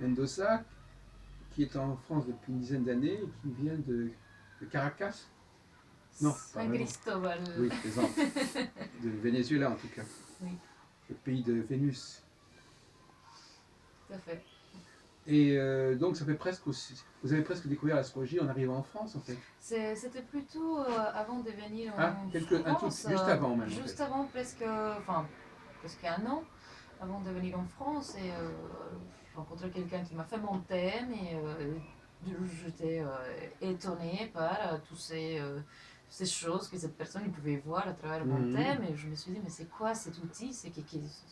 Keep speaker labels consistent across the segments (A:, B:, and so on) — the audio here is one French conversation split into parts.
A: Mendoza, qui est en France depuis une dizaine d'années et qui vient de Caracas. Non,
B: San Cristobal.
A: Oui, je plaisante. De Venezuela en tout cas.
B: Oui,
A: Le pays de Vénus.
B: tout à fait.
A: Et donc ça fait presque aussi, vous avez presque découvert l'astrologie en arrivant en France en fait.
B: C'était plutôt avant de venir
A: Ah,
B: en
A: un tout,
B: France,
A: juste avant même en
B: juste
A: fait.
B: avant presque un an, avant de venir en France. Et j'ai rencontré quelqu'un qui m'a fait mon thème et j'étais étonnée par ces choses que cette personne pouvait voir à travers mon
A: Mhm.
B: thème. Et je me suis dit, mais c'est quoi cet outil?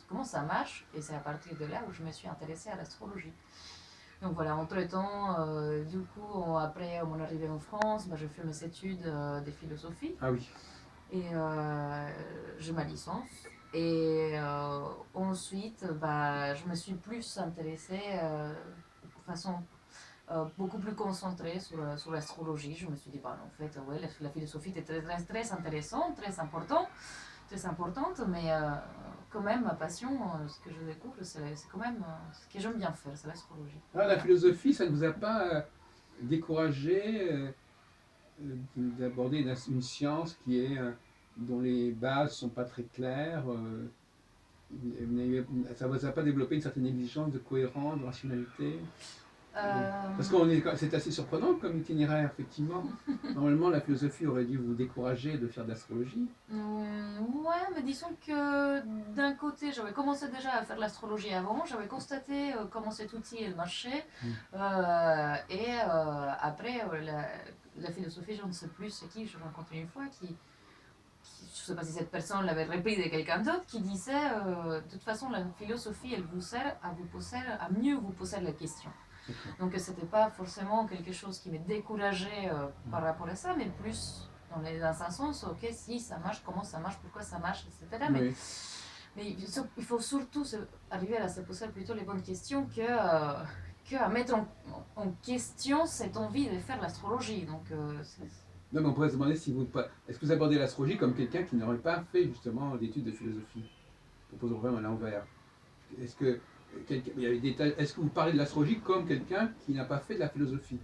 B: Comment ça marche? Et c'est à partir de là où je me suis intéressée à l'astrologie. Donc voilà, entre-temps, du coup, après mon arrivée en France, j'ai fait mes études de philosophie
A: Ah oui.
B: et j'ai ma licence. Et ensuite, je me suis plus intéressée de façon beaucoup plus concentrée sur l'astrologie. Je me suis dit, en fait, ouais, la philosophie était très intéressante, très importante, mais quand même, ma passion, ce que je découvre, c'est quand même ce que j'aime bien faire, c'est l'astrologie.
A: Ah, la
B: Voilà.
A: philosophie, ça ne vous a pas découragé d'aborder une science qui est dont les bases sont pas très claires. Ça ne vous a pas développé une certaine exigence de cohérence, de rationalité. Parce
B: Euh,
A: que c'est assez surprenant comme itinéraire, effectivement. Normalement, la philosophie aurait dû vous décourager de faire de l'astrologie.
B: ouais, mais disons que d'un côté, j'avais commencé déjà à faire l'astrologie avant, j'avais constaté comment cet outil marchait,
A: Mm.
B: et après, la philosophie, je ne sais plus c'est qui, je l'ai rencontré une fois, je ne sais pas si cette personne l'avait repris de quelqu'un d'autre, qui disait, de toute façon, la philosophie, elle vous sert à mieux vous poser la question. Donc c'était pas forcément quelque chose qui me décourageait par rapport à ça, mais plus dans un sens, ok, si ça marche, comment ça marche, pourquoi ça marche, etc.
A: Oui.
B: Mais il faut surtout arriver à se poser plutôt les bonnes questions que à mettre en question cette envie de faire l'astrologie. Donc
A: Non, mais on pourrait se demander si vous. Est-ce que vous abordez l'astrologie comme quelqu'un qui n'aurait pas fait justement d'études de philosophie? Je propose vraiment à l'envers. Est-ce que, est-ce que vous parlez de l'astrologie comme quelqu'un qui n'a pas fait de la philosophie?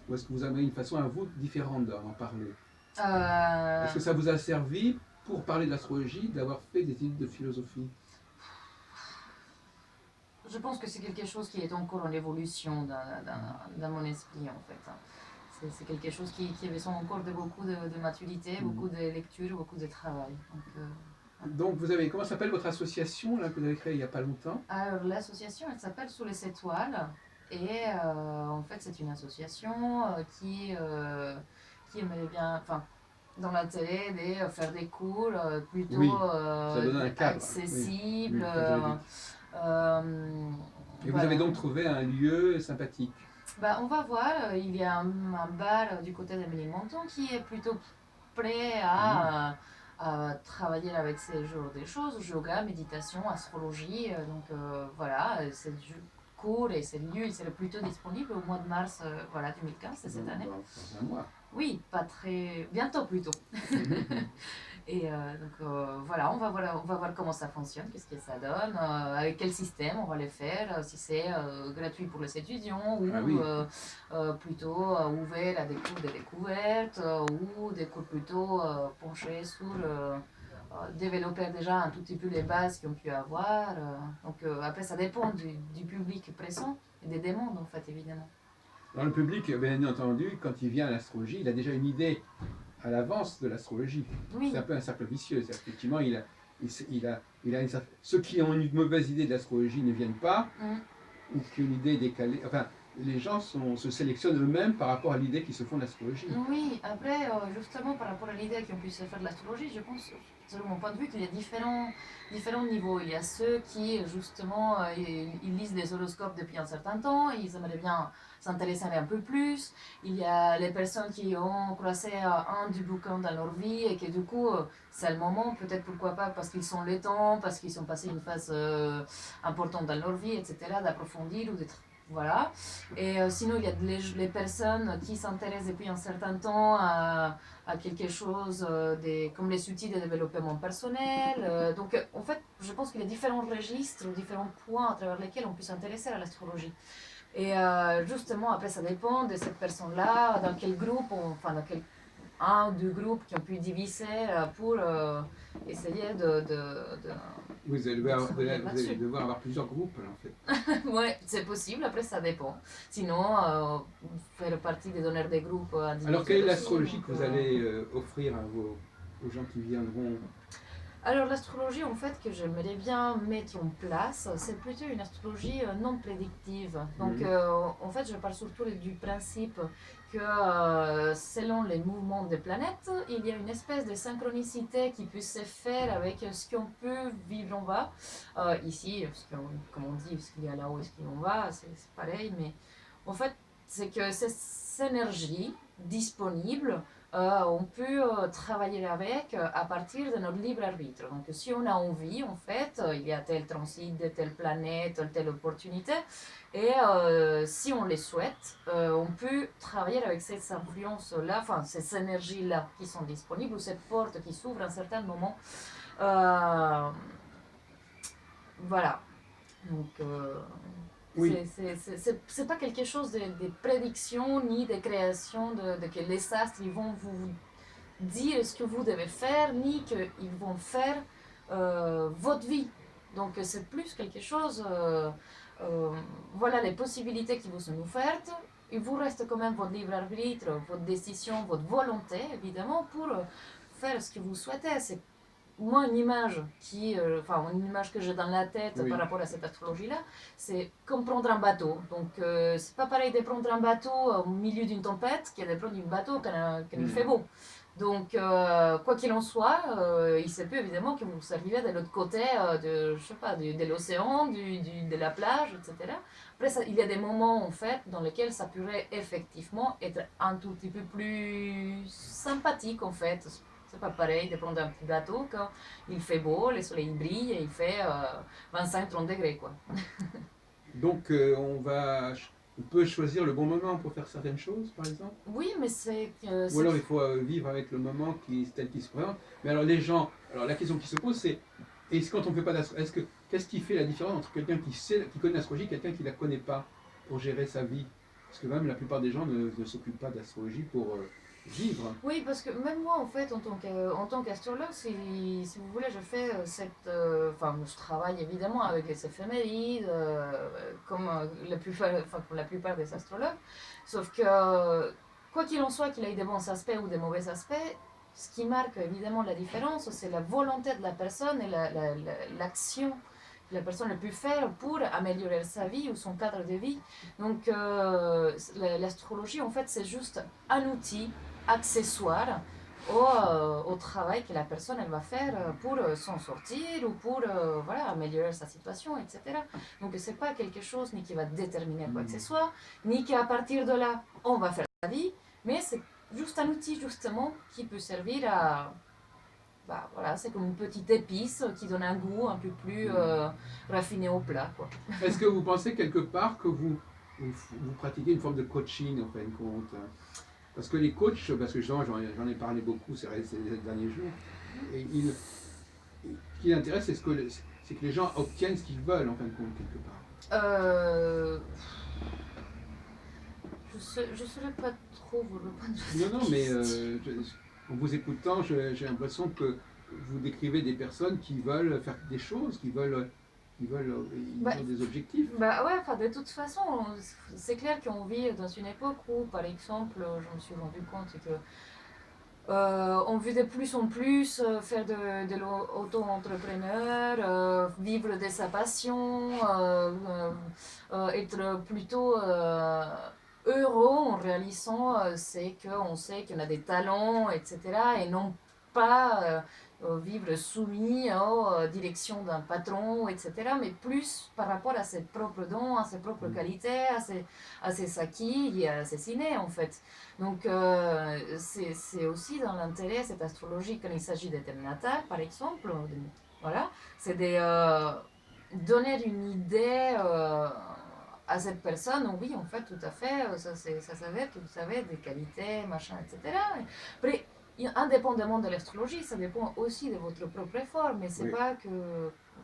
A: Ou est-ce que vous avez une façon à vous différente d'en parler?
B: euh,
A: Est-ce que ça vous a servi pour parler de l'astrologie d'avoir fait des études de philosophie?
B: je pense que c'est quelque chose qui est encore en évolution dans mon esprit en fait. C'est quelque chose qui a besoin encore de beaucoup de maturité,
A: Mhm.
B: beaucoup de lecture, beaucoup de travail.
A: Donc, vous avez, comment s'appelle votre association là, que vous avez créée il n'y a pas longtemps?
B: Alors, l'association, elle s'appelle Sous les étoiles. Et en fait, c'est une association qui aimerait bien, enfin, dans l'intérêt de faire des cours plutôt
A: Oui, ça donne un cadre. Oui,
B: accessibles.
A: oui, cadre juridique.
B: Euh,
A: Et vous avez
B: voilà.
A: donc trouvé un lieu sympathique.
B: On va voir. Il y a un bar du côté d'Amélie Menton qui est plutôt prêt
A: Mhm.
B: à travailler avec ces genres de choses, yoga, méditation, astrologie. Donc voilà, c'est du cours et c'est lieu, il serait plutôt disponible au mois de mars voilà, 2015, c'est cette année.
A: Dans un mois.
B: Oui, pas très. Bientôt plutôt.
A: Mhm.
B: Et donc voilà, on va voir comment ça fonctionne, qu'est-ce que ça donne, avec quel système on va les faire, si c'est gratuit pour les étudiants
A: Ah
B: ou
A: oui.
B: plutôt ouvert à des cours de découverte ou des cours plutôt penchés sur développer déjà un tout petit peu les bases qu'ils ont pu avoir. Donc après, ça dépend du public présent et des demandes en fait, évidemment.
A: Dans le public, bien entendu, quand il vient à l'astrologie, il a déjà une idée à l'avance de l'astrologie. C'est
B: Oui.
A: un peu un cercle vicieux. Effectivement, ceux qui ont une mauvaise idée de l'astrologie ne viennent pas,
B: Mm.
A: ou qui ont une idée décalée. Enfin, les gens se sélectionnent eux-mêmes par rapport à l'idée qu'ils se font de l'astrologie.
B: Oui, après, justement, par rapport à l'idée qu'on puisse faire de l'astrologie, je pense, selon mon point de vue, qu'il y a différents niveaux. Il y a ceux qui, justement, ils lisent les horoscopes depuis un certain temps, ils aimeraient bien s'intéresser un peu plus. Il y a les personnes qui ont croisé un du bouquin dans leur vie et que, du coup, c'est le moment, peut-être pourquoi pas, parce qu'ils sont le temps, parce qu'ils ont passé une phase importante dans leur vie, etc., d'approfondir ou d'être voilà. Et sinon, il y a les personnes qui s'intéressent depuis un certain temps à quelque chose comme les outils de développement personnel. Donc, en fait, je pense qu'il y a différents registres, différents points à travers lesquels on peut s'intéresser à l'astrologie. Et justement, après, ça dépend de cette personne-là, dans quel groupe, enfin, dans quel un ou deux groupes qui ont pu diviser pour essayer
A: Vous allez
B: de
A: devoir, vous
B: travailler
A: allez- vous allez
B: là-dessus.
A: devoir avoir plusieurs groupes, là, en fait.
B: Ouais, c'est possible, après ça dépend. Sinon, faire partie des donneurs des groupes
A: Alors, quelle
B: individuels
A: est
B: aussi.
A: l'astrologie
B: Donc,
A: que vous allez offrir aux gens qui viendront?
B: alors l'astrologie en fait que j'aimerais bien mettre en place, c'est plutôt une astrologie non prédictive. Donc
A: Mhm.
B: en fait je parle surtout du principe que selon les mouvements des planètes, il y a une espèce de synchronicité qui peut se faire avec ce qu'on peut vivre en bas. Ici, comme on dit, ce qu'il y a là-haut et ce qu'il y a en bas, c'est pareil, mais en fait c'est que cette énergie disponible on peut travailler avec à partir de notre libre arbitre. Donc, si on a envie, en fait, il y a tel transit de telle planète, telle opportunité, et si on les souhaite, on peut travailler avec ces influences-là, enfin, ces énergies-là qui sont disponibles, ou cette porte qui s'ouvre à un certain moment. Euh, voilà. Donc,
A: Oui,
B: c'est pas quelque chose de prédiction ni de création de que les astres ils vont vous dire ce que vous devez faire, ni qu'ils vont faire votre vie. Donc c'est plus quelque chose, voilà les possibilités qui vous sont offertes. Il vous reste quand même votre libre arbitre, votre décision, votre volonté, évidemment, pour faire ce que vous souhaitez. C'est moi une image enfin une image que j'ai dans la tête par
A: oui.
B: rapport à cette astrologie-là, c'est comme prendre un bateau. Donc c'est pas pareil de prendre un bateau au milieu d'une tempête que de prendre un bateau quand il fait
A: Mhm.
B: beau. Donc quoi qu'il en soit, il se peut évidemment que vous serviez de l'autre côté de, je sais pas, de l'océan, de la plage, etc. Après, il y a des moments en fait dans lesquels ça pourrait effectivement être un tout petit peu plus sympathique en fait. C'est pas pareil de prendre un petit bateau quand il fait beau, le soleil brille et il fait 25-30 degrés quoi.
A: Donc, on peut choisir le bon moment pour faire certaines choses, par exemple.
B: Oui, mais
A: Ou alors, il faut vivre avec le moment tel qu'il se présente. Mais alors, les gens, alors la question qui se pose, c'est quand on ne fait pas d'astrologie, qu'est-ce qui fait la différence entre quelqu'un qui connaît l'astrologie et quelqu'un qui ne la connaît pas pour gérer sa vie? Parce que même la plupart des gens ne s'occupent pas d'astrologie pour vivre.
B: Oui, parce que même moi, en fait, en tant qu'astrologue, si vous voulez, je fais enfin, je travaille évidemment avec les éphémérides, comme la plupart des astrologues. Sauf que, quoi qu'il en soit, qu'il ait des bons aspects ou des mauvais aspects, ce qui marque évidemment la différence, c'est la volonté de la personne et l'action que la personne a pu faire pour améliorer sa vie ou son cadre de vie. Donc, l'astrologie, en fait, c'est juste un outil accessoire au travail que la personne elle va faire pour s'en sortir ou pour voilà, améliorer sa situation, etc. Donc c'est pas quelque chose ni qui va déterminer quoi que ce
A: Hmm.
B: soit, ni qu'à partir de là, on va faire sa vie, mais c'est juste un outil justement qui peut servir à... Bah, voilà, c'est comme une petite épice qui donne un goût un peu plus
A: Hmm.
B: raffiné au plat. Quoi.
A: Est-ce que vous pensez quelque part que vous pratiquez une forme de coaching en fin de compte? Parce que les coachs, parce que j'en ai parlé beaucoup ces derniers jours, et ce qui l'intéresse, c'est que les gens obtiennent ce qu'ils veulent en fin de compte, quelque part.
B: Euh, je saurais pas trop vous répondre à
A: Non,
B: cette
A: non, mais
B: question.
A: en vous écoutant, j'ai l'impression que vous décrivez des personnes qui veulent faire des choses, ils
B: Bah,
A: ont des objectifs.
B: Bah ouais, enfin de toute façon, c'est clair qu'on vit dans une époque où, par exemple, je me suis rendu compte que on veut de plus en plus faire de l'auto-entrepreneur, vivre de sa passion, être plutôt heureux en réalisant c'est qu'on sait qu'on a des talents, etc. Et non pas vivre soumis aux directions d'un patron, etc. Mais plus par rapport à ses propres dons, à ses propres
A: Mm.
B: qualités, à ses acquis et à ses ciné en fait. Donc, c'est aussi dans l'intérêt, cette astrologie, quand il s'agit des thèmes natals, par exemple, voilà, c'est de donner une idée à cette personne, oui, en fait, tout à fait, ça s'avère que vous avez des qualités, machin, etc. Après, indépendamment de l'astrologie, ça dépend aussi de votre propre effort, mais c'est
A: Oui.
B: pas que.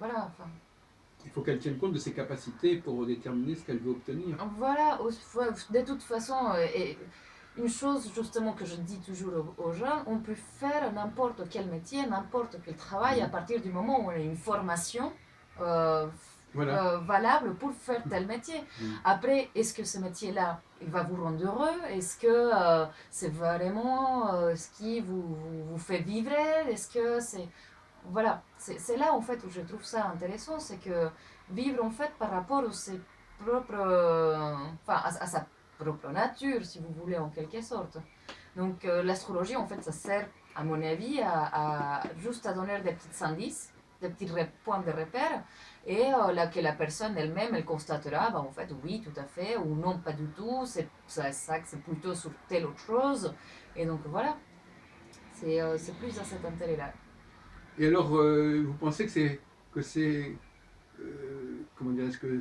B: Voilà, enfin.
A: Il faut qu'elle tienne compte de ses capacités pour déterminer ce qu'elle veut obtenir.
B: Voilà, de toute façon, et une chose justement que je dis toujours aux gens, on peut faire n'importe quel métier, n'importe quel travail à partir du moment où on a une formation euh,
A: Voilà.
B: valable pour faire tel métier. Après, est-ce que ce métier-là, il va vous rendre heureux? Est-ce que c'est vraiment ce qui vous fait vibrer? Est-ce que c'est... Voilà, c'est là en fait où je trouve ça intéressant, c'est que vivre en fait par rapport à ses propres, enfin à sa propre nature, si vous voulez, en quelque sorte. Donc l'astrologie, en fait, ça sert, à mon avis, juste à donner des petits indices, des petits points de repère, et là, que la personne elle-même, elle constatera, bah, en fait, oui, tout à fait, ou non, pas du tout, c'est plutôt sur telle autre chose. Et donc voilà, c'est plus à cet intérêt-là.
A: Et alors, vous pensez que c'est comment dirais-je que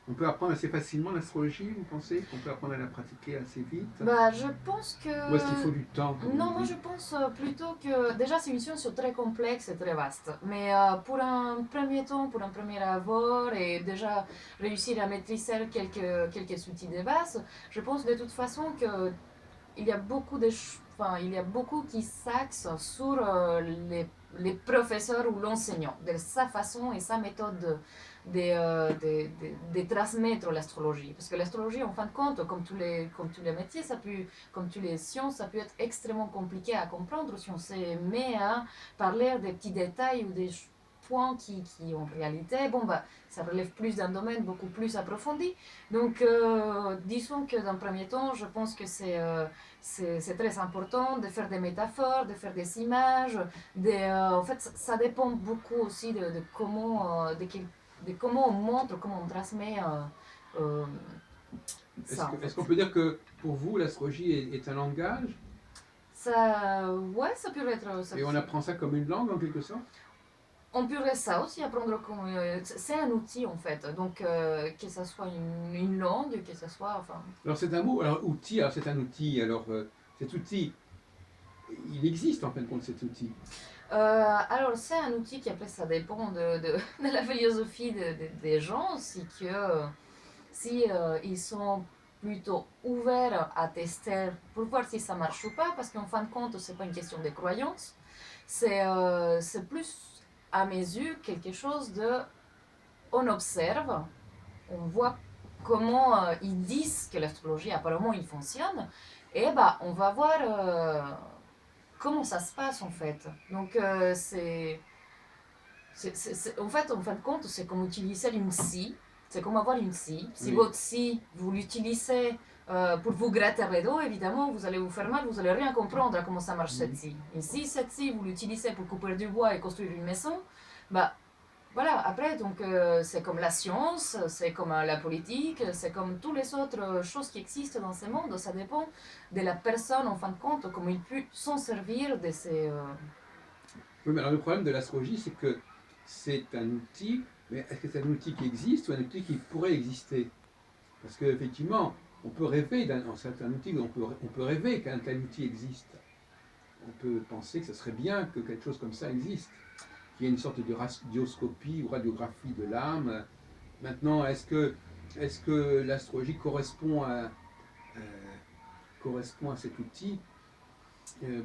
A: on peut apprendre assez facilement l'astrologie, vous pensez qu'on peut apprendre à la pratiquer assez vite?
B: Bah, je pense que...
A: Ou est-ce qu'il faut du temps, comme
B: Non,
A: vous
B: moi je
A: dites?
B: pense plutôt que... Déjà, c'est une science très complexe et très vaste. Mais pour un premier temps, pour un premier abord, et déjà réussir à maîtriser quelques outils de base, je pense de toute façon que il y a beaucoup enfin, il y a beaucoup qui s'axent sur les professeurs ou l'enseignant, de sa façon et sa méthode de transmettre l'astrologie. Parce que l'astrologie, en fin de compte, comme tous les métiers, comme toutes les sciences, ça peut être extrêmement compliqué à comprendre si on se met à parler des petits détails ou des points qui en réalité, bon, bah, ça relève plus d'un domaine beaucoup plus approfondi. Donc, disons que dans le premier temps, je pense que c'est très important de faire des métaphores, de faire des images. En fait, ça dépend beaucoup aussi de comment, de comment on montre, comment on transmet euh, ça, en
A: Est-ce
B: fait.
A: qu'on peut dire que pour vous, l'astrologie est un langage
B: Ça, ouais, ça peut être...
A: et on apprend ça comme une langue en quelque sorte?
B: On pourrait ça aussi apprendre comme... c'est un outil, en fait. Donc, que ce soit une langue, que ce soit... Enfin,
A: Alors c'est un mot, alors outil, alors c'est un outil, alors cet outil, il existe en fin de compte cet outil.
B: alors, c'est un outil qui, après, ça dépend de la philosophie des gens. Si ils sont plutôt ouverts à tester pour voir si ça marche ou pas, parce qu'en fin de compte, c'est pas une question de croyance. C'est plus, à mes yeux, quelque chose de... On observe, on voit comment ils disent que l'astrologie, apparemment, il fonctionne, et bah, on va voir comment ça se passe, en fait. Donc, en fait, en fin de compte, c'est comme utiliser une scie. C'est comme avoir une scie. Si
A: Oui.
B: votre scie, vous l'utilisez pour vous gratter les dos, évidemment, vous allez vous faire mal, vous n'allez rien comprendre à comment ça marche cette scie. Et si cette scie, vous l'utilisez pour couper du bois et construire une maison, bah voilà, après, donc c'est comme la science, c'est comme la politique, c'est comme toutes les autres choses qui existent dans ce monde. Ça dépend de la personne, en fin de compte, comment il peut s'en servir de ces...
A: Oui, mais alors le problème de l'astrologie, c'est que c'est un outil, mais est-ce que c'est un outil qui existe ou un outil qui pourrait exister? Parce qu'effectivement, on peut rêver d'un certain outil, on peut rêver qu'un tel outil existe. On peut penser que ce serait bien que quelque chose comme ça existe, qu'il y ait une sorte de radioscopie ou radiographie de l'âme. Maintenant, est-ce que l'astrologie correspond à cet outil?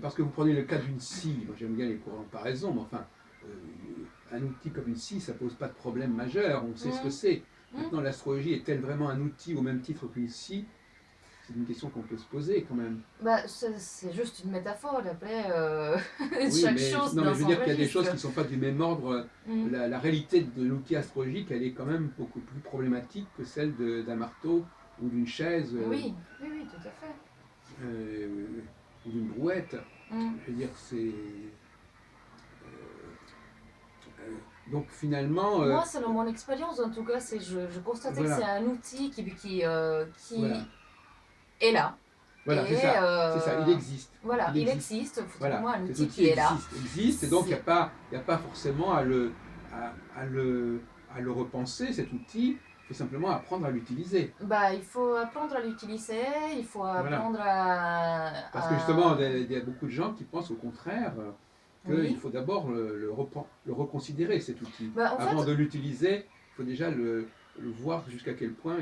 A: Parce que vous prenez le cas d'une scie, moi j'aime bien les comparaisons, mais enfin, un outil comme une scie, ça pose pas de problème majeur, on sait ce que c'est. Maintenant, l'astrologie est-elle vraiment un outil au même titre qu'une scie? C'est une question qu'on peut se poser quand même.
B: Bah, c'est juste une métaphore, après,
A: Oui,
B: chaque
A: mais
B: chose
A: non, mais
B: dans
A: je veux
B: son
A: dire qu'il y a des
B: registre.
A: choses qui ne sont pas du même ordre.
B: Mm.
A: La réalité de l'outil astrologique, elle est quand même beaucoup plus problématique que celle d'un marteau ou d'une chaise
B: Oui, oui, oui, tout à fait.
A: ou d'une brouette.
B: Mm.
A: Je veux dire, c'est. Euh, donc finalement,
B: Moi, selon mon expérience, en tout cas, je constatais que c'est
A: voilà,
B: un outil qui
A: voilà,
B: est là.
A: voilà, c'est
B: Et
A: ça, c'est ça, il existe.
B: voilà,
A: Il
B: il
A: existe.
B: existe. Pour
A: Voilà,
B: moi, un
A: cet
B: outil
A: outil
B: qui est là.
A: existe, et donc il y a pas forcément à le repenser, cet outil. Il faut simplement apprendre à l'utiliser.
B: Bah, il faut apprendre à l'utiliser, il faut
A: Voilà.
B: apprendre
A: Parce que justement,
B: à...
A: il y a beaucoup de gens qui pensent au contraire qu'il
B: Oui.
A: faut d'abord le reconsidérer, cet outil.
B: Bah, en
A: Avant
B: fait,
A: de l'utiliser, il faut déjà le voir jusqu'à quel point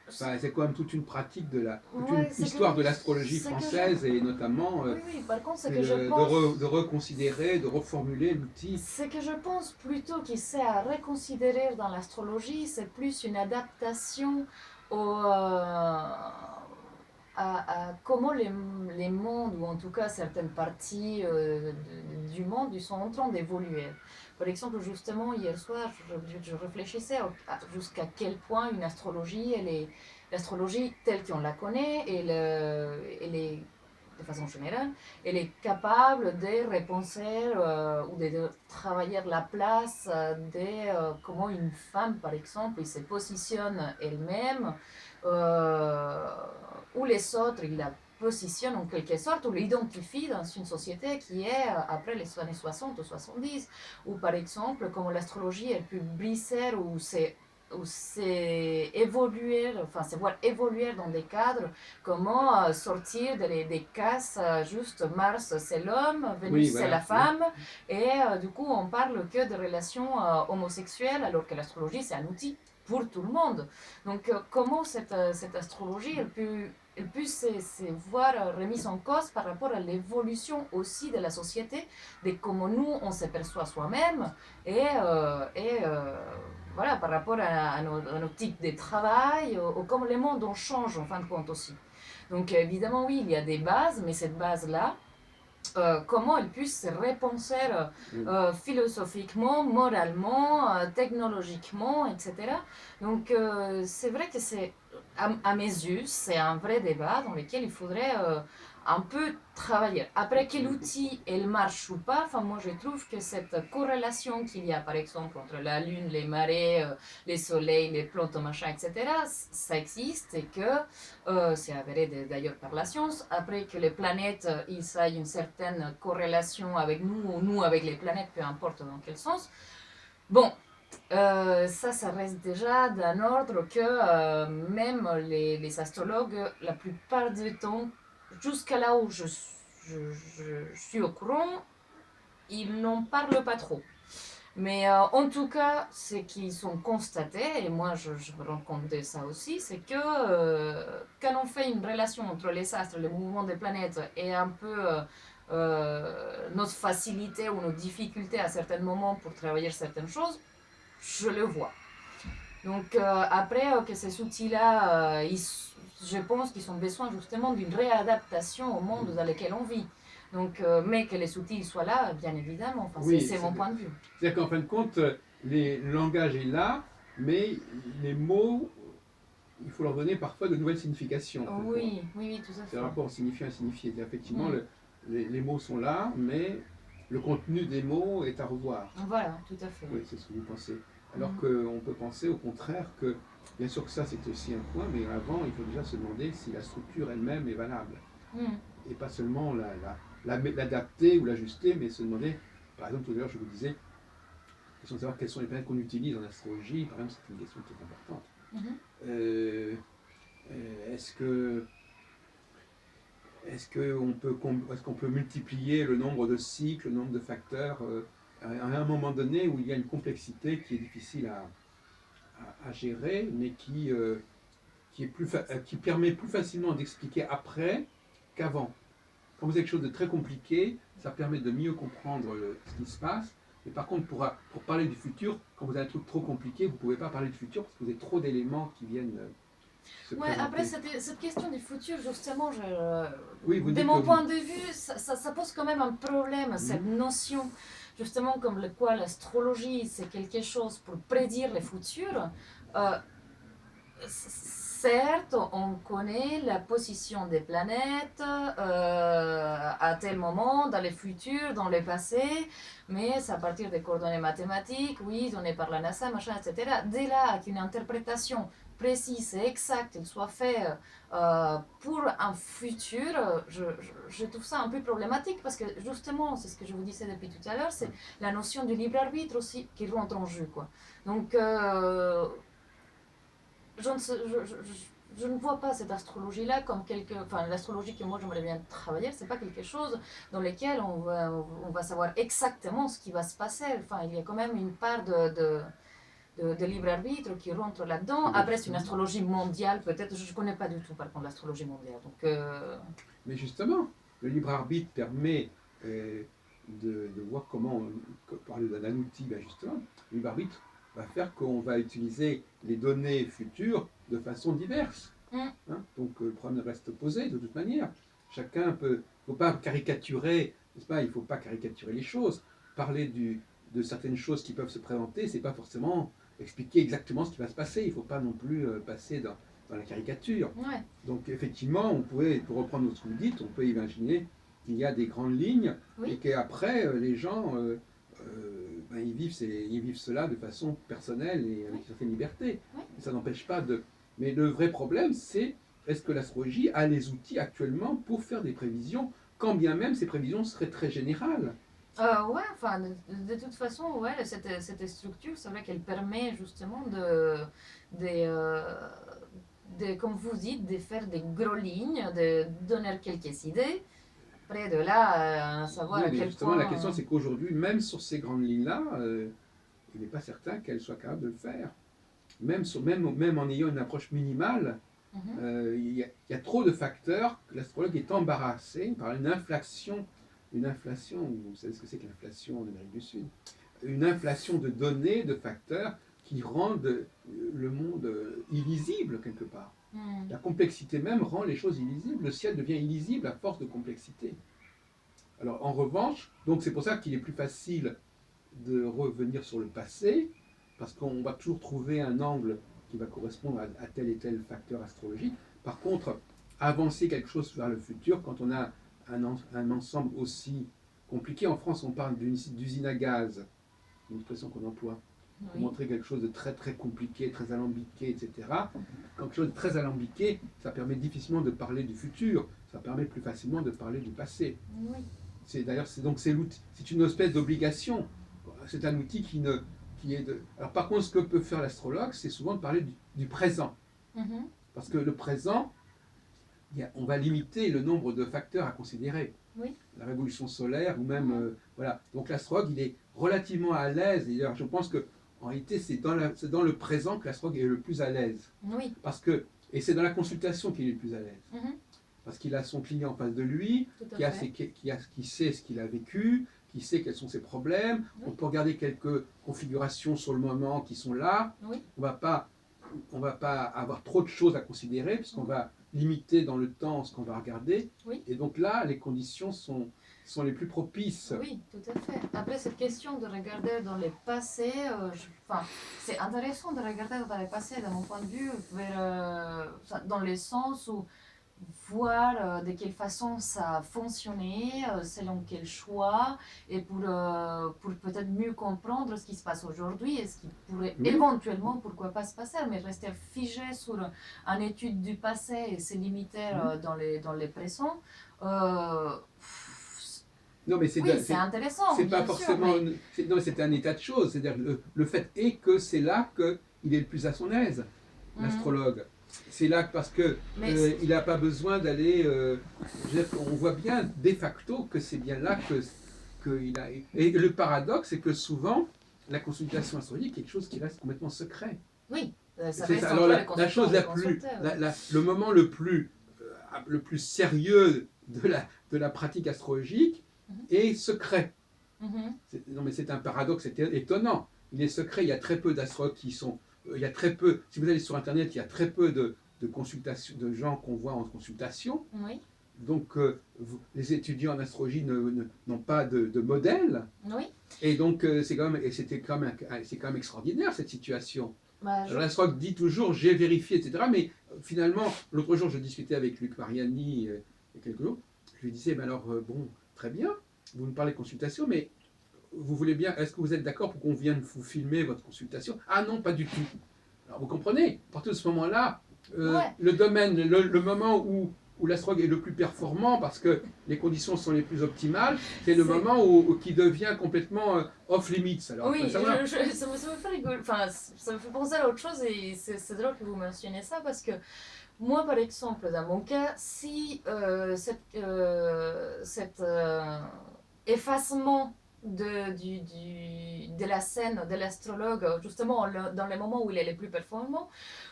A: enfin, c'est quand même toute une pratique toute une
B: ouais,
A: histoire de l'astrologie
B: c'est que
A: française et notamment
B: oui, oui, par contre, c'est
A: c'est
B: que je pense...
A: de reconsidérer, de reformuler l'outil.
B: C'est que je pense plutôt qu'il sait à reconsidérer dans l'astrologie, c'est plus une adaptation à comment les mondes, ou en tout cas certaines parties du monde, ils sont en train d'évoluer. Par exemple, justement, hier soir, je réfléchissais jusqu'à quel point une astrologie, l'astrologie telle qu'on la connaît, elle est, de façon générale, elle est capable de repenser ou de travailler la place comment une femme, par exemple, se positionne elle-même, euh, ou les autres, ils la positionnent en quelque sorte, ou l'identifient dans une société qui est après les années 60 ou 70, ou par exemple, comment l'astrologie, elle peut briser ou c'est évoluer, enfin c'est voir évoluer dans des cadres, comment sortir des cases, juste Mars c'est l'homme,
A: Oui,
B: Vénus c'est la
A: voilà. Oui.
B: femme, et du coup on parle que de relations homosexuelles, alors que l'astrologie c'est un outil pour tout le monde. Donc comment cette astrologie, elle peut se voir remise en cause par rapport à l'évolution aussi de la société, de comment nous on se perçoit soi-même, et voilà, par rapport à nos types de travail, comme les mondes on change en fin de compte aussi. Donc évidemment oui, il y a des bases, mais cette base-là, comment elle puisse se repenser
A: Oui.
B: philosophiquement, moralement, technologiquement, etc. Donc c'est vrai que à mes yeux, c'est un vrai débat dans lequel il faudrait un peu travailler. Après, quel outil elle marche ou pas, enfin moi je trouve que cette corrélation qu'il y a par exemple entre la Lune, les marées, les soleils, les plantes, machin, etc., ça existe et que c'est avéré d'ailleurs par la science. Après que les planètes, ils aient une certaine corrélation avec nous, ou nous avec les planètes, peu importe dans quel sens. Bon, ça reste déjà d'un ordre que même les astrologues, la plupart du temps, jusqu'à là où je suis au courant, ils n'en parlent pas trop. Mais en tout cas, ce qu'ils ont constaté, et moi je me rends compte de ça aussi, c'est que quand on fait une relation entre les astres, le mouvement des planètes, et un peu notre facilité ou nos difficultés à certains moments pour travailler certaines choses, je le vois. Donc après que ces outils-là, je pense qu'ils ont besoin justement d'une réadaptation au monde dans lequel on vit. Donc, mais que les outils soient là, bien évidemment, enfin,
A: Oui,
B: c'est mon point de vue.
A: c'est-à-dire qu'en fin de compte, le langage est là, mais les mots, il faut leur donner parfois de nouvelles significations. En fait,
B: Oui, oui, oui, tout à
A: c'est le
B: fait.
A: rapport signifiant et signifié. Effectivement,
B: Mm.
A: les mots sont là, mais le contenu des mots est à revoir.
B: Voilà, tout à fait.
A: Oui, c'est ce que vous pensez. Alors
B: Mm.
A: qu'on peut penser au contraire que, bien sûr que ça c'est aussi un point, mais avant il faut déjà se demander si la structure elle-même est valable.
B: Mm.
A: Et pas seulement l'adapter ou l'ajuster, mais se demander, par exemple tout à l'heure je vous disais, question de savoir quelles sont les planètes qu'on utilise en astrologie, par exemple c'est une question qui est importante.
B: Mhm.
A: Euh, est-ce que est-ce qu'on peut multiplier le nombre de cycles, le nombre de facteurs à un moment donné où il y a une complexité qui est difficile à gérer, mais qui permet plus facilement d'expliquer après qu'avant. Quand vous avez quelque chose de très compliqué, ça permet de mieux comprendre ce qui se passe. Mais par contre, pour parler du futur, quand vous avez un truc trop compliqué, vous ne pouvez pas parler du futur parce que vous avez trop d'éléments qui viennent se
B: Ouais, après,
A: présenter.
B: cette question du futur, justement,
A: Oui, vous
B: de
A: dites que
B: mon
A: vous.
B: point de vue, ça pose quand même un problème, cette
A: Mhm.
B: notion, justement, comme le quoi l'astrologie, c'est quelque chose pour prédire le futur. Euh, Certes, on connaît la position des planètes à tel moment, dans le futur, dans le passé, mais c'est à partir des coordonnées mathématiques, oui, données par la NASA, machin, etc. Dès là qu'une interprétation précise et exacte soit faite pour un futur, je trouve ça un peu problématique parce que justement, c'est ce que je vous disais depuis tout à l'heure, c'est la notion du libre arbitre aussi qui rentre en jeu, quoi. Donc, je ne, sais- je ne vois pas cette astrologie-là comme quelque... Enfin, l'astrologie que moi j'aimerais bien travailler, c'est pas quelque chose dans lequel on va savoir exactement ce qui va se passer. Enfin, il y a quand même une part de libre arbitre qui rentre là-dedans.
A: Eh ben,
B: Après, c'est une
A: justement.
B: astrologie mondiale, peut-être. Je ne connais pas du tout, par contre, l'astrologie mondiale. Donc,
A: Mais justement, le libre arbitre permet de voir comment, parler d'un outil, ben justement, le libre arbitre va faire qu'on va utiliser les données futures de façon diverse.
B: mm,
A: Hein. Donc le problème reste posé de toute manière. Chacun peut, il ne faut pas caricaturer, n'est-ce pas, il ne faut pas caricaturer les choses. Parler de certaines choses qui peuvent se présenter, c'est pas forcément expliquer exactement ce qui va se passer. Il ne faut pas non plus passer dans la caricature.
B: ouais,
A: Donc effectivement, on pourrait, pour reprendre ce que vous dites, on peut imaginer qu'il y a des grandes lignes et
B: oui,
A: qu'après, les gens, ben, ils vivent cela de façon personnelle et avec
B: oui,
A: une certaine liberté.
B: oui.
A: Ça n'empêche pas de... Mais le vrai problème, c'est est-ce que l'astrologie a les outils actuellement pour faire des prévisions, quand bien même ces prévisions seraient très générales.
B: Ouais, enfin, de toute façon, ouais, cette structure, c'est vrai qu'elle permet justement de, euh, comme vous dites, de faire des gros lignes, de donner quelques idées. Après, de là, savoir
A: Oui,
B: à
A: mais
B: quel
A: justement, la question,
B: point.
A: c'est qu'aujourd'hui, même sur ces grandes lignes-là, il n'est pas certain qu'elle soit capable de le faire. Même en ayant une approche minimale,
B: Mhm,
A: il y a trop de facteurs que l'astrologue est embarrassé par une inflation, vous savez ce que c'est que l'inflation en Amérique du Sud, une inflation de données, de facteurs qui rendent le monde illisible quelque part.
B: mm,
A: La complexité même rend les choses illisibles. Le ciel devient illisible à force de complexité. Alors en revanche, donc c'est pour ça qu'il est plus facile de revenir sur le passé, parce qu'on va toujours trouver un angle qui va correspondre à tel et tel facteur astrologique. Par contre, avancer quelque chose vers le futur, quand on a un ensemble aussi compliqué, en France on parle d'usine à gaz, une expression qu'on emploie, pour
B: oui,
A: montrer quelque chose de très très compliqué, très alambiqué, etc. Quand quelque chose de très alambiqué, ça permet difficilement de parler du futur, ça permet plus facilement de parler du passé.
B: oui.
A: D'ailleurs, c'est une espèce d'obligation. C'est un outil qui est de. Alors par contre, ce que peut faire l'astrologue, c'est souvent de parler du présent,
B: Mhm,
A: parce que le présent, on va limiter le nombre de facteurs à considérer.
B: oui.
A: La révolution solaire ou même
B: Mhm,
A: voilà. Donc l'astrologue, il est relativement à l'aise. Et d'ailleurs, je pense que en réalité, c'est dans le présent que l'astrologue est le plus à l'aise,
B: oui.
A: parce que et c'est dans la consultation qu'il est le plus à l'aise.
B: Mhm,
A: Parce qu'il a son client en face de lui,
B: tout à fait.
A: qui sait ce qu'il a vécu, qui sait quels sont ses problèmes. On
B: Oui,
A: peut regarder quelques configurations sur le moment qui sont là.
B: oui.
A: On va pas avoir trop de choses à considérer, puisqu'on
B: Mhm,
A: va limiter dans le temps ce qu'on va regarder.
B: oui.
A: Et donc là, les conditions sont les plus propices.
B: Oui, tout à fait. Après, cette question de regarder dans le passé, enfin, c'est intéressant de regarder dans le passé, de mon point de vue, dans le sens où voir de quelle façon ça a fonctionné, selon quel choix, et pour peut-être mieux comprendre ce qui se passe aujourd'hui et ce qui pourrait
A: Oui.
B: éventuellement, pourquoi pas se passer, mais rester figé sur une étude du passé et se limiter
A: Mhm.
B: dans les présents. euh,
A: Non, mais
B: oui, c'est intéressant,
A: c'est pas
B: bien sûr,
A: forcément.
B: mais,
A: Non, c'est un état de choses. C'est-à-dire le fait est que c'est là qu'il est le plus à son aise,
B: mhm,
A: l'astrologue. C'est là parce que
B: mais
A: il n'a pas besoin d'aller. Je veux dire, on voit bien de facto que c'est bien là que il a. Et le paradoxe, c'est que souvent, la consultation astrologique est quelque chose qui reste complètement secret.
B: oui, ça
A: C'est
B: reste
A: ça. Alors
B: entre les
A: la
B: consultants
A: chose
B: et les
A: la plus,
B: consultés.
A: le moment le plus sérieux de la pratique astrologique
B: Mhm,
A: est secret.
B: mhm,
A: Non, mais c'est un paradoxe étonnant. Il est secret, il y a très peu d'astrologues qui sont. Il y a très peu. Si vous allez sur Internet, il y a très peu de consultations, de gens qu'on voit en consultation.
B: oui,
A: Donc, les étudiants en astrologie n'ont pas de modèle.
B: oui.
A: Et donc, c'est quand même extraordinaire cette situation.
B: Bah,
A: Alors, l'astrologue dit toujours j'ai vérifié, etc. Mais finalement, l'autre jour, je discutais avec Luc Mariani il y a quelques jours. Je lui disais, mais alors, bon, très bien, vous nous parlez de consultation, mais vous voulez bien, est-ce que vous êtes d'accord pour qu'on vienne vous filmer votre consultation? Ah non, pas du tout. Alors vous comprenez, à partir de ce moment-là,
B: ouais.
A: le domaine, le moment où l'astrologue est le plus performant parce que les conditions sont les plus optimales, c'est le
B: C'est-
A: moment où qui devient complètement off limits. Alors, il faut
B: Oui,
A: savoir.
B: ça me fait rigoler, enfin, ça me fait penser à autre chose et c'est drôle que vous mentionniez ça parce que moi, par exemple, dans mon cas, si cet effacement de la scène de l'astrologue, justement dans les moments où il est le plus performant,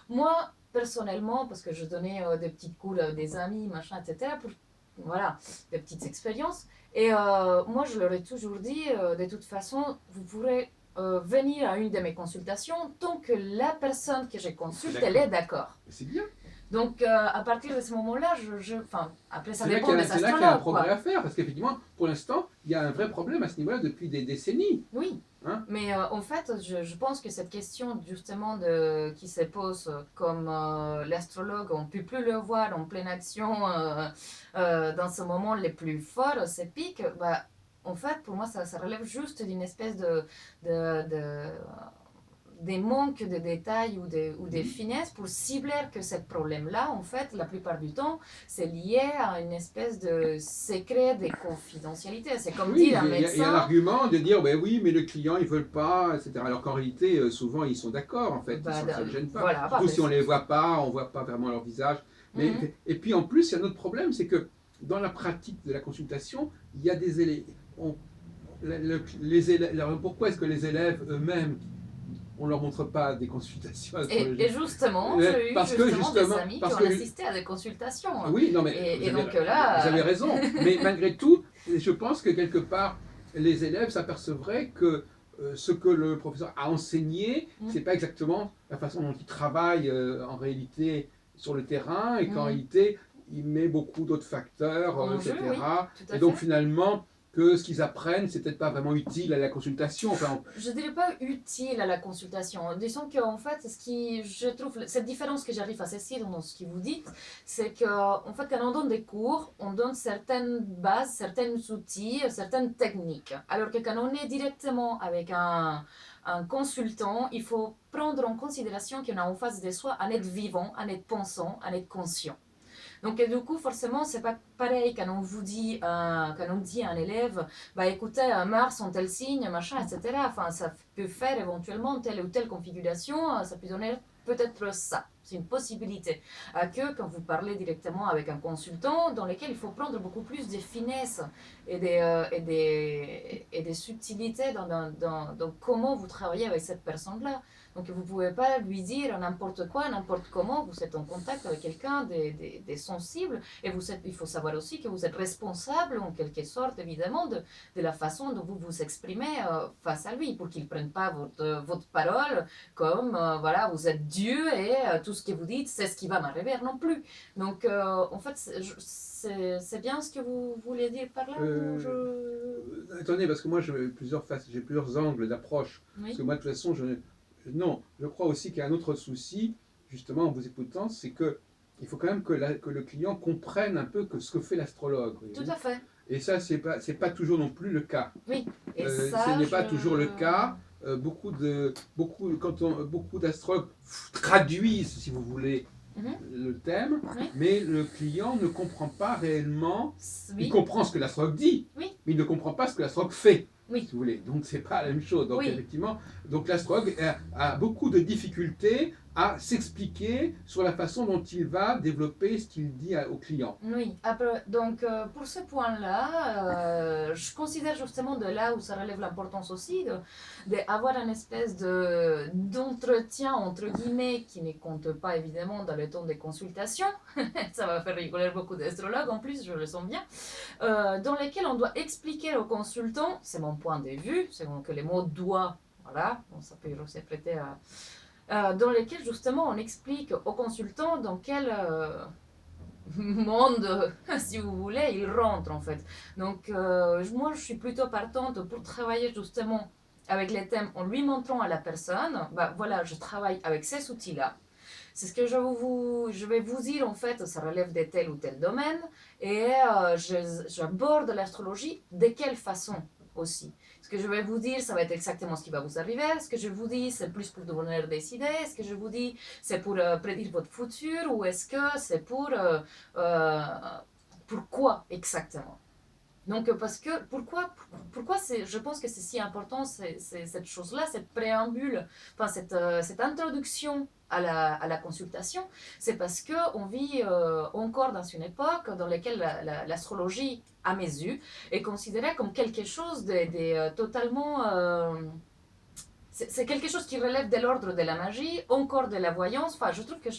B: moi, personnellement, parce que je donnais des petites cours à des amis, machin, etc., pour, voilà, des petites expériences, et moi, je leur ai toujours dit, de toute façon, vous pourrez venir à une de mes consultations tant que la personne que je consulte, elle est d'accord.
A: C'est bien.
B: Donc, à partir de ce moment-là, enfin, après, ça dépend des
A: C'est là qu'il y a un
B: astrologues,
A: progrès
B: quoi.
A: à faire, parce qu'effectivement, pour l'instant, il y a un vrai problème à ce niveau-là depuis des décennies.
B: Oui.
A: Hein.
B: Mais en fait, je pense que cette question, justement, qui se pose comme l'astrologue, on ne peut plus le voir en pleine action dans ce moment les plus forts, ces pics, bah, en fait, pour moi, ça relève juste d'une espèce de des manques de détails ou des finesses pour cibler que ce problème-là, en fait, la plupart du temps, c'est lié à une espèce de secret de confidentialité. C'est comme
A: Oui,
B: dire à un
A: il y a
B: médecin,
A: l'argument de dire, ben oui, mais le client, ils veulent pas, etc. Alors qu'en réalité, souvent, ils sont d'accord, en fait,
B: bah,
A: ça ne gêne pas.
B: voilà,
A: Surtout si on
B: parfait.
A: les voit pas, on voit pas vraiment leur visage.
B: Mhm.
A: Et puis en plus, il y a un autre problème, c'est que dans la pratique de la consultation, il y a des élèves. Les élèves alors pourquoi est-ce que les élèves eux-mêmes, on leur montre pas des consultations
B: Et
A: astrologiques?
B: justement, j'ai eu
A: Parce que
B: justement des
A: justement,
B: amis qui
A: parce
B: ont
A: que
B: assisté à des consultations.
A: oui, non, mais
B: Et donc là,
A: vous avez raison. Mais malgré tout, je pense que quelque part, les élèves s'apercevraient que ce que le professeur a enseigné, c'est pas exactement la façon dont il travaille en réalité sur le terrain, et qu'en réalité, il met beaucoup d'autres facteurs,
B: en jeu, oui,
A: etc.
B: tout
A: Et
B: à
A: donc
B: fait.
A: finalement, que ce qu'ils apprennent, c'est peut-être pas vraiment utile à la consultation. Enfin,
B: Je dirais pas utile à la consultation. Disons qu'en fait, je trouve, cette différence que j'arrive à saisir dans ce que vous dites, c'est qu'en fait, quand on donne des cours, on donne certaines bases, certains outils, certaines techniques. Alors que quand on est directement avec un consultant, il faut prendre en considération qu'on a en face de soi un être vivant, un être pensant, un être conscient. Donc, et du coup, forcément, c'est pas pareil quand on vous dit, quand on dit à un élève, bah écoutez, Mars en tel signe, machin, etc. Enfin, ça peut faire éventuellement telle ou telle configuration, ça peut donner peut-être ça. C'est une possibilité. Que quand vous parlez directement avec un consultant, dans lequel il faut prendre beaucoup plus de finesse et des subtilités dans comment vous travaillez avec cette personne-là. Donc vous ne pouvez pas lui dire n'importe quoi, n'importe comment. Vous êtes en contact avec quelqu'un de sensible et il faut savoir aussi que vous êtes responsable en quelque sorte évidemment de la façon dont vous vous exprimez face à lui pour qu'il ne prenne pas votre parole comme voilà, vous êtes Dieu et tout ce que vous dites c'est ce qui va m'arriver non plus. Donc en fait c'est bien ce que vous voulez dire par là
A: attendez, parce que moi j'ai plusieurs angles d'approche. Parce que
B: Oui.
A: moi de toute façon, non, je crois aussi qu'il y a un autre souci, justement en vous écoutant, c'est que il faut quand même que le client comprenne un peu ce que fait l'astrologue.
B: Tout à fait.
A: Et ça, c'est pas toujours non plus le cas.
B: Oui. Et
A: Ce
B: ça,
A: n'est pas toujours le cas. Beaucoup d'astrologues traduisent, si vous voulez,
B: Mhm.
A: le thème,
B: Oui.
A: mais le client ne comprend pas réellement. Il
B: Oui.
A: comprend ce que l'astrologue dit,
B: Oui.
A: mais il ne comprend pas ce que l'astrologue fait.
B: Oui.
A: Si vous voulez. Donc c'est pas la même chose. Donc
B: Oui.
A: effectivement, donc l'astrologue a beaucoup de difficultés à s'expliquer sur la façon dont il va développer ce qu'il dit au client.
B: Oui, après, donc pour ce point-là, je considère justement de là où ça relève l'importance aussi d'avoir une espèce d'entretien, entre guillemets, qui ne compte pas évidemment dans le temps des consultations, ça va faire rigoler beaucoup d'astrologues en plus, je le sens bien, dans lesquels on doit expliquer au consultant, c'est mon point de vue, c'est que les mots doit, voilà, bon, ça peut aussi prêter à... dans lesquels justement on explique au consultant dans quel monde, si vous voulez, il rentre en fait. Donc moi je suis plutôt partante pour travailler justement avec les thèmes en lui montrant à la personne, bah voilà, je travaille avec ces outils-là. C'est ce que je vais vous dire en fait, ça relève de tel ou tel domaine et j'aborde l'astrologie de quelle façon aussi. Parce Ce que je vais vous dire, ça va être exactement ce qui va vous arriver. Ce que je vous dis, c'est plus pour donner des idées. Ce que je vous dis, c'est pour prédire votre futur ou est-ce que c'est pour... pourquoi exactement? Donc, parce que, pourquoi je pense que c'est si important, cette chose-là, cette préambule, enfin, cette introduction à la consultation, c'est parce qu'on vit encore dans une époque dans laquelle l'astrologie, à mes yeux, est considérée comme quelque chose de totalement... c'est quelque chose qui relève de l'ordre de la magie, encore de la voyance. Enfin, je trouve que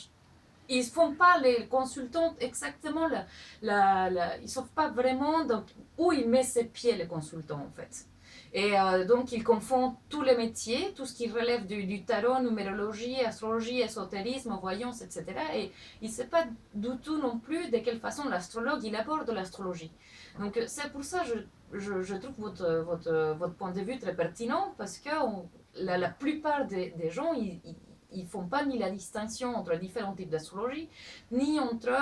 B: ils ne font pas, les consultants, exactement, ils ne savent pas vraiment donc, où il met ses pieds, les consultants, en fait. Et donc, ils confondent tous les métiers, tout ce qui relève du tarot, numérologie, astrologie, ésotérisme, voyance, etc. Et il ne sait pas du tout non plus de quelle façon l'astrologue, il aborde l'astrologie. Donc, c'est pour ça que je trouve votre point de vue très pertinent, parce que la plupart des gens, ils font pas ni la distinction entre différents types d'astrologie, ni entre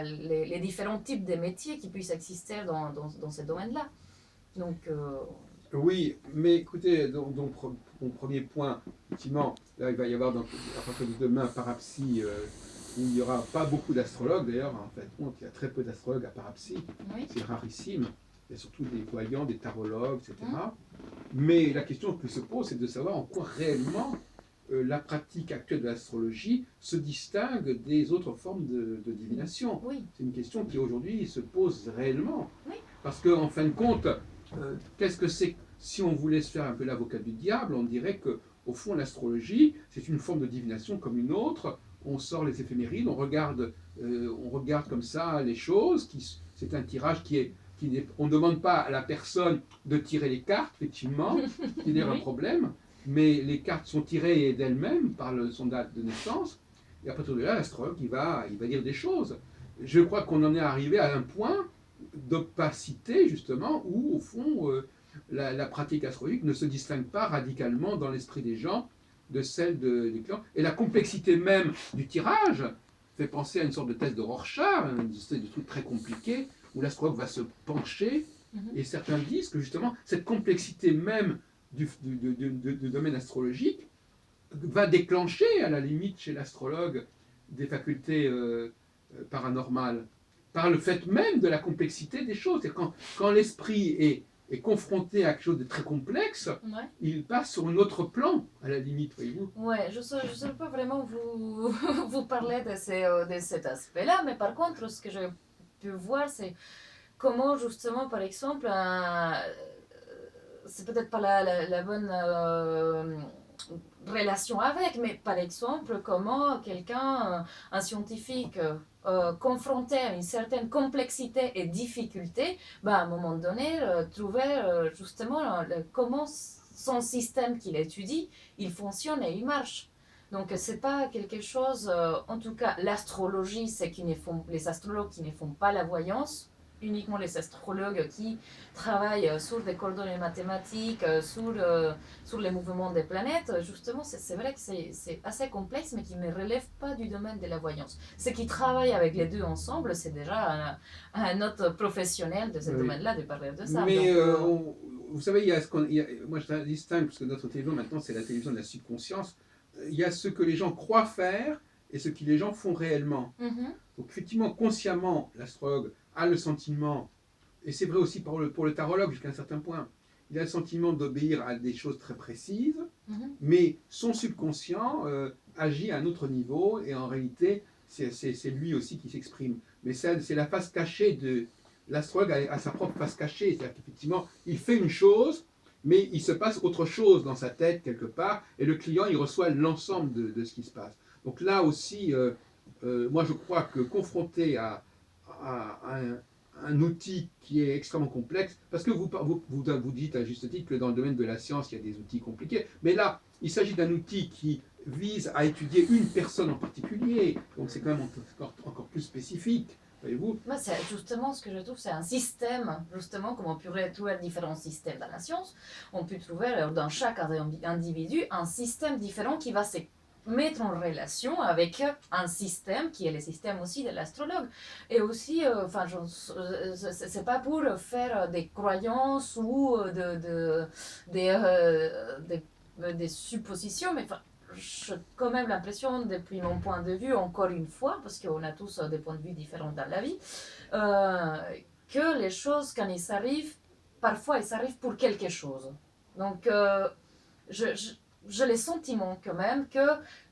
B: les différents types de métiers qui puissent exister dans ce domaine-là. Donc,
A: Oui, mais écoutez, donc, mon premier point, effectivement, là, il va y avoir donc, à partir de demain Parapsy, où il n'y aura pas beaucoup d'astrologues d'ailleurs, en fait, bon, il y a très peu d'astrologues à Parapsy,
B: oui.
A: c'est rarissime, il y a surtout des voyants, des tarologues, etc. Mais la question qui se pose, c'est de savoir en quoi réellement la pratique actuelle de l'astrologie se distingue des autres formes de divination.
B: Oui.
A: C'est une question qui aujourd'hui se pose réellement.
B: Oui.
A: Parce qu'en fin de compte, qu'est-ce que c'est? Si on voulait se faire un peu l'avocat du diable, on dirait que au fond l'astrologie, c'est une forme de divination comme une autre. On sort les éphémérides, on regarde comme ça les choses. C'est un tirage on ne demande pas à la personne de tirer les cartes, effectivement, qui est un problème, mais les cartes sont tirées d'elles-mêmes par son date de naissance. Et à partir de là, l'astrologue, il va dire des choses. Je crois qu'on en est arrivé à un point d'opacité, justement, où, au fond, la pratique astrologique ne se distingue pas radicalement dans l'esprit des gens de celle des clients. Et la complexité même du tirage fait penser à une sorte de test de Rorschach, une espèce de truc très compliqué, où l'astrologue va se pencher, et certains disent que, justement, cette complexité même du domaine astrologique va déclencher, à la limite, chez l'astrologue, des facultés paranormales, par le fait même de la complexité des choses. Quand l'esprit est confronté à quelque chose de très complexe, il passe sur un autre plan, à la limite, voyez-vous.
B: Ouais, je ne saurais pas vraiment vous parler de cet aspect-là, mais par contre, ce que j'ai pu voir, c'est comment, justement, par exemple, c'est peut-être pas la bonne relation avec, mais par exemple, comment quelqu'un, un scientifique, confronté à une certaine complexité et difficulté, à un moment donné, trouver justement comment son système qu'il étudie, il fonctionne et il marche. Donc, c'est pas quelque chose, en tout cas, l'astrologie, c'est les astrologues qui ne font pas la voyance, uniquement les astrologues qui travaillent sur des coordonnées mathématiques, sur les mouvements des planètes. Justement, c'est vrai que c'est assez complexe, mais qui ne relève pas du domaine de la voyance. Ceux qui travaillent avec les deux ensemble, c'est déjà un autre professionnel de ce domaine-là de parler de ça.
A: Mais vous savez, moi je distingue, parce que notre télévision maintenant, c'est la télévision de la subconscience. Il y a ce que les gens croient faire et ce que les gens font réellement. Donc effectivement, consciemment, l'astrologue a le sentiment, et c'est vrai aussi pour le tarologue jusqu'à un certain point, il a le sentiment d'obéir à des choses très précises, mais son subconscient agit à un autre niveau, et en réalité, c'est lui aussi qui s'exprime. Mais c'est la face cachée de... L'astrologue a sa propre face cachée, c'est-à-dire qu'effectivement, il fait une chose, mais il se passe autre chose dans sa tête quelque part, et le client, il reçoit l'ensemble de ce qui se passe. Donc là aussi, moi je crois que confronté à un outil qui est extrêmement complexe, parce que vous dites à juste titre que dans le domaine de la science, il y a des outils compliqués, mais là, il s'agit d'un outil qui vise à étudier une personne en particulier, donc c'est quand même encore plus spécifique. Voyez-vous?
B: Moi, c'est justement ce que je trouve, c'est un système, justement, comme on pourrait trouver différents systèmes dans la science, on peut trouver dans chaque individu un système différent qui va se mettre en relation avec un système qui est le système aussi de l'astrologue. Et aussi, enfin, c'est pas pour faire des croyances ou des suppositions, mais enfin, j'ai quand même l'impression, depuis mon point de vue, encore une fois, parce qu'on a tous des points de vue différents dans la vie, euh, que les choses, quand ils arrivent, parfois elles arrivent pour quelque chose. Donc, je, je, j'ai le sentiment quand même que,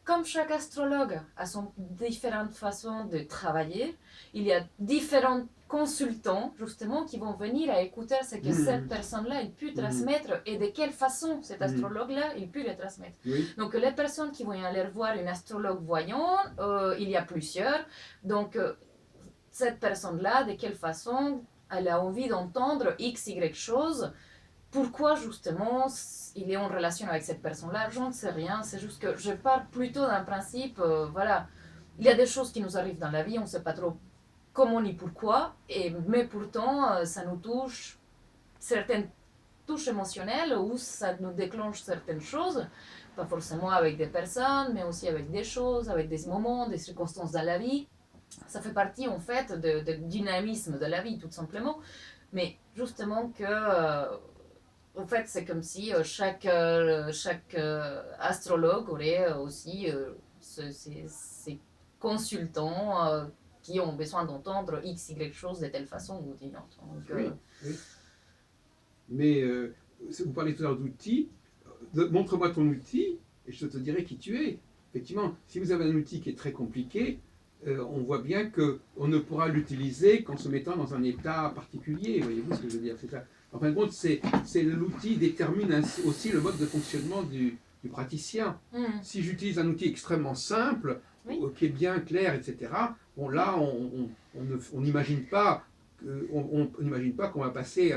B: comme chaque astrologue a son différentes façons de travailler, il y a différents consultants justement qui vont venir à écouter ce que cette personne-là il peut transmettre et de quelle façon cet astrologue-là il peut le transmettre.
A: Oui.
B: Donc les personnes qui vont aller voir un astrologue voyant, il y a plusieurs. Donc cette personne-là, de quelle façon elle a envie d'entendre X, Y chose. Pourquoi justement il est en relation avec cette personne-là, je ne sais rien. C'est juste que je pars plutôt d'un principe, voilà, il y a des choses qui nous arrivent dans la vie, on ne sait pas trop comment ni pourquoi, mais pourtant ça nous touche, certaines touches émotionnelles où ça nous déclenche certaines choses, pas forcément avec des personnes, mais aussi avec des choses, avec des moments, des circonstances dans la vie. Ça fait partie en fait du dynamisme de la vie tout simplement. Mais justement que en fait, c'est comme si chaque astrologue aurait aussi ces consultants qui ont besoin d'entendre X, Y chose de telle façon ou d'une autre. Donc,
A: Oui, oui. Mais vous parlez tout à l'heure d'outils. Montre-moi ton outil et je te dirai qui tu es. Effectivement, si vous avez un outil qui est très compliqué, on voit bien qu'on ne pourra l'utiliser qu'en se mettant dans un état particulier. Voyez-vous ce que je veux dire? C'est ça. En fin de compte, l'outil détermine aussi le mode de fonctionnement du praticien. Si j'utilise un outil extrêmement simple,
B: Oui.
A: qui est bien clair, etc., bon, là, on n'imagine pas qu'on va passer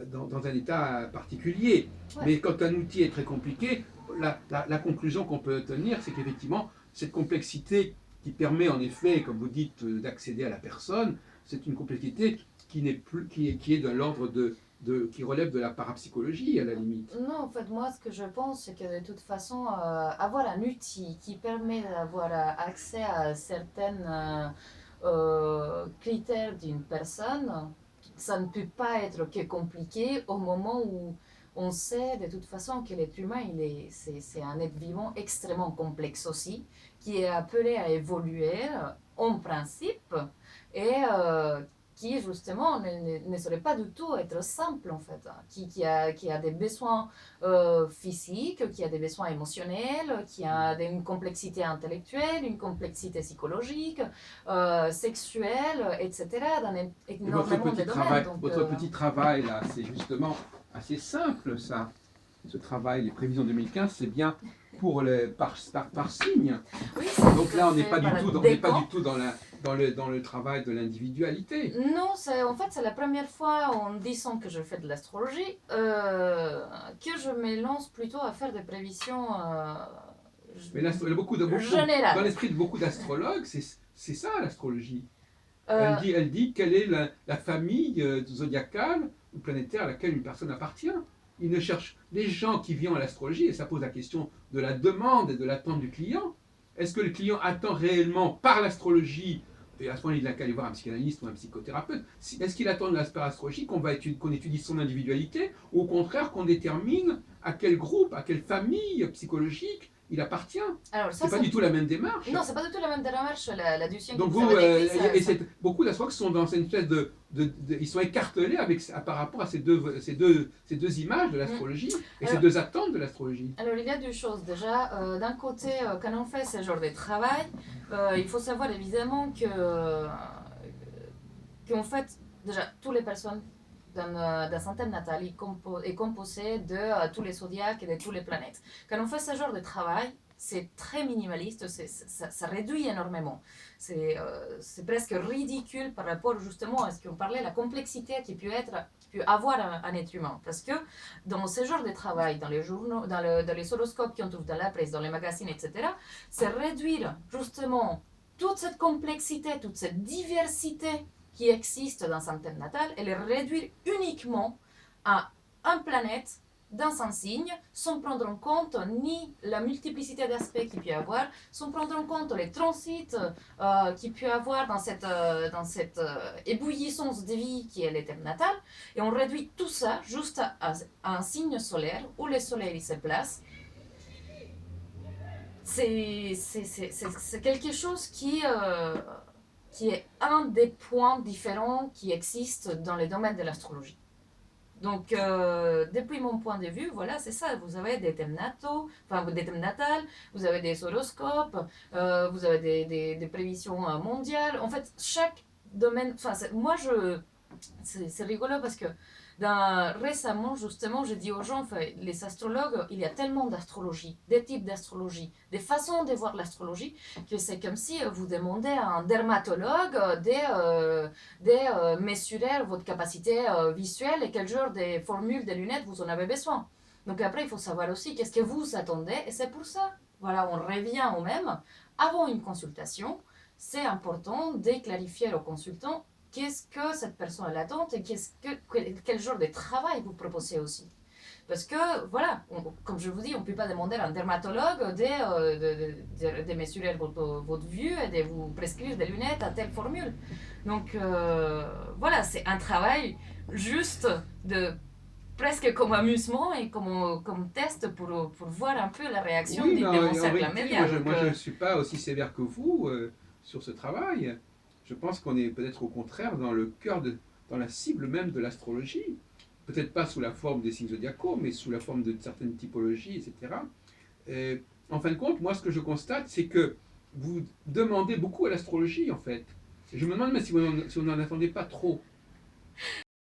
A: dans un état particulier.
B: Ouais.
A: Mais quand un outil est très compliqué, la conclusion qu'on peut tenir, c'est qu'effectivement, cette complexité qui permet en effet, comme vous dites, d'accéder à la personne, c'est une complexité qui est de l'ordre qui relève de la parapsychologie à la limite.
B: Non, en fait, moi, ce que je pense, c'est que de toute façon, avoir un outil qui permet d'avoir accès à certains critères d'une personne, ça ne peut pas être que compliqué au moment où on sait de toute façon que l'être humain, c'est un être vivant extrêmement complexe aussi, qui est appelé à évoluer en principe et qui justement ne saurait pas du tout être simple en fait, qui a des besoins physiques, qui a des besoins émotionnels, qui a une complexité intellectuelle, une complexité psychologique, sexuelle, etc. dans énormément de domaines.
A: Votre petit travail là, c'est justement assez simple ça. Ce travail, les prévisions 2015, c'est bien par signe.
B: Oui,
A: donc là, on n'est pas du tout dans le travail de l'individualité.
B: Non, en fait, c'est la première fois en 10 ans que je fais de l'astrologie que je me lance plutôt à faire des prévisions
A: Mais
B: générales.
A: Dans l'esprit de beaucoup d'astrologues, c'est ça l'astrologie.
B: Euh,
A: Elle dit quelle est la famille zodiacale ou planétaire à laquelle une personne appartient. Il ne cherche les gens qui viennent à l'astrologie, et ça pose la question de la demande et de l'attente du client. Est-ce que le client attend réellement par l'astrologie, et à ce moment-là il n'a qu'à aller voir un psychanalyste ou un psychothérapeute, est-ce qu'il attend de l'astrologie qu'on étudie son individualité, ou au contraire qu'on détermine à quel groupe, à quelle famille psychologique il appartient? C'est pas du tout la même démarche.
B: Non, c'est pas du tout la même démarche, la Ducienne.
A: Donc beaucoup d'astrologues sont dans une espèce ils sont écartelés par rapport à ces deux images de l'astrologie et ces deux attentes de l'astrologie.
B: Alors il y a deux choses déjà. D'un côté, quand on fait ce genre de travail, il faut savoir évidemment qu'en fait, déjà, toutes les personnes d'un synthème natal est composé de tous les zodiaques et de toutes les planètes. Quand on fait ce genre de travail, c'est très minimaliste, ça réduit énormément. C'est presque ridicule par rapport justement à ce qu'on parlait, la complexité qui peut avoir un être humain. Parce que dans ce genre de travail, dans les journaux, dans les horoscopes qu'on trouve dans la presse, dans les magazines, etc., c'est réduire justement toute cette complexité, toute cette diversité qui existe dans un thème natal et les réduire uniquement à une planète dans un signe, sans prendre en compte ni la multiplicité d'aspects qu'il peut y avoir, sans prendre en compte les transits qu'il peut y avoir dans cette ébouillissance de vie qui est le thème natal. Et on réduit tout ça juste à un signe solaire où le soleil se place. C'est quelque chose qui est un des points différents qui existent dans les domaines de l'astrologie. Donc, depuis mon point de vue, voilà, c'est ça. Vous avez des thèmes nataux, enfin des thèmes natals, vous avez des horoscopes, vous avez des prévisions mondiales. En fait, chaque domaine. Enfin, moi, c'est rigolo parce que récemment, justement, j'ai dit aux gens, enfin, les astrologues, il y a tellement d'astrologie, des types d'astrologie, des façons de voir l'astrologie, que c'est comme si vous demandez à un dermatologue de mesurer votre capacité visuelle et quel genre de formules de lunettes vous en avez besoin. Donc après, il faut savoir aussi qu'est-ce que vous attendez, et c'est pour ça, voilà, on revient au même. Avant une consultation, c'est important de clarifier au consultant qu'est-ce que cette personne attend et quel genre de travail vous proposez aussi. Parce que, voilà, comme je vous dis, on ne peut pas demander à un dermatologue de mesurer votre vue et de vous prescrire des lunettes à telle formule. Donc, voilà, c'est un travail juste de presque comme amusement et comme test pour voir un peu la réaction
A: Oui, mais
B: de mon
A: en
B: cercle
A: réalité,
B: médias.
A: moi, je ne suis pas aussi sévère que vous sur ce travail. Je pense qu'on est peut-être au contraire dans le cœur dans la cible même de l'astrologie. Peut-être pas sous la forme des signes zodiacaux, mais sous la forme de certaines typologies, etc. Et, en fin de compte, moi, ce que je constate, c'est que vous demandez beaucoup à l'astrologie, en fait. Et je me demande même si vous n'en attendez pas trop.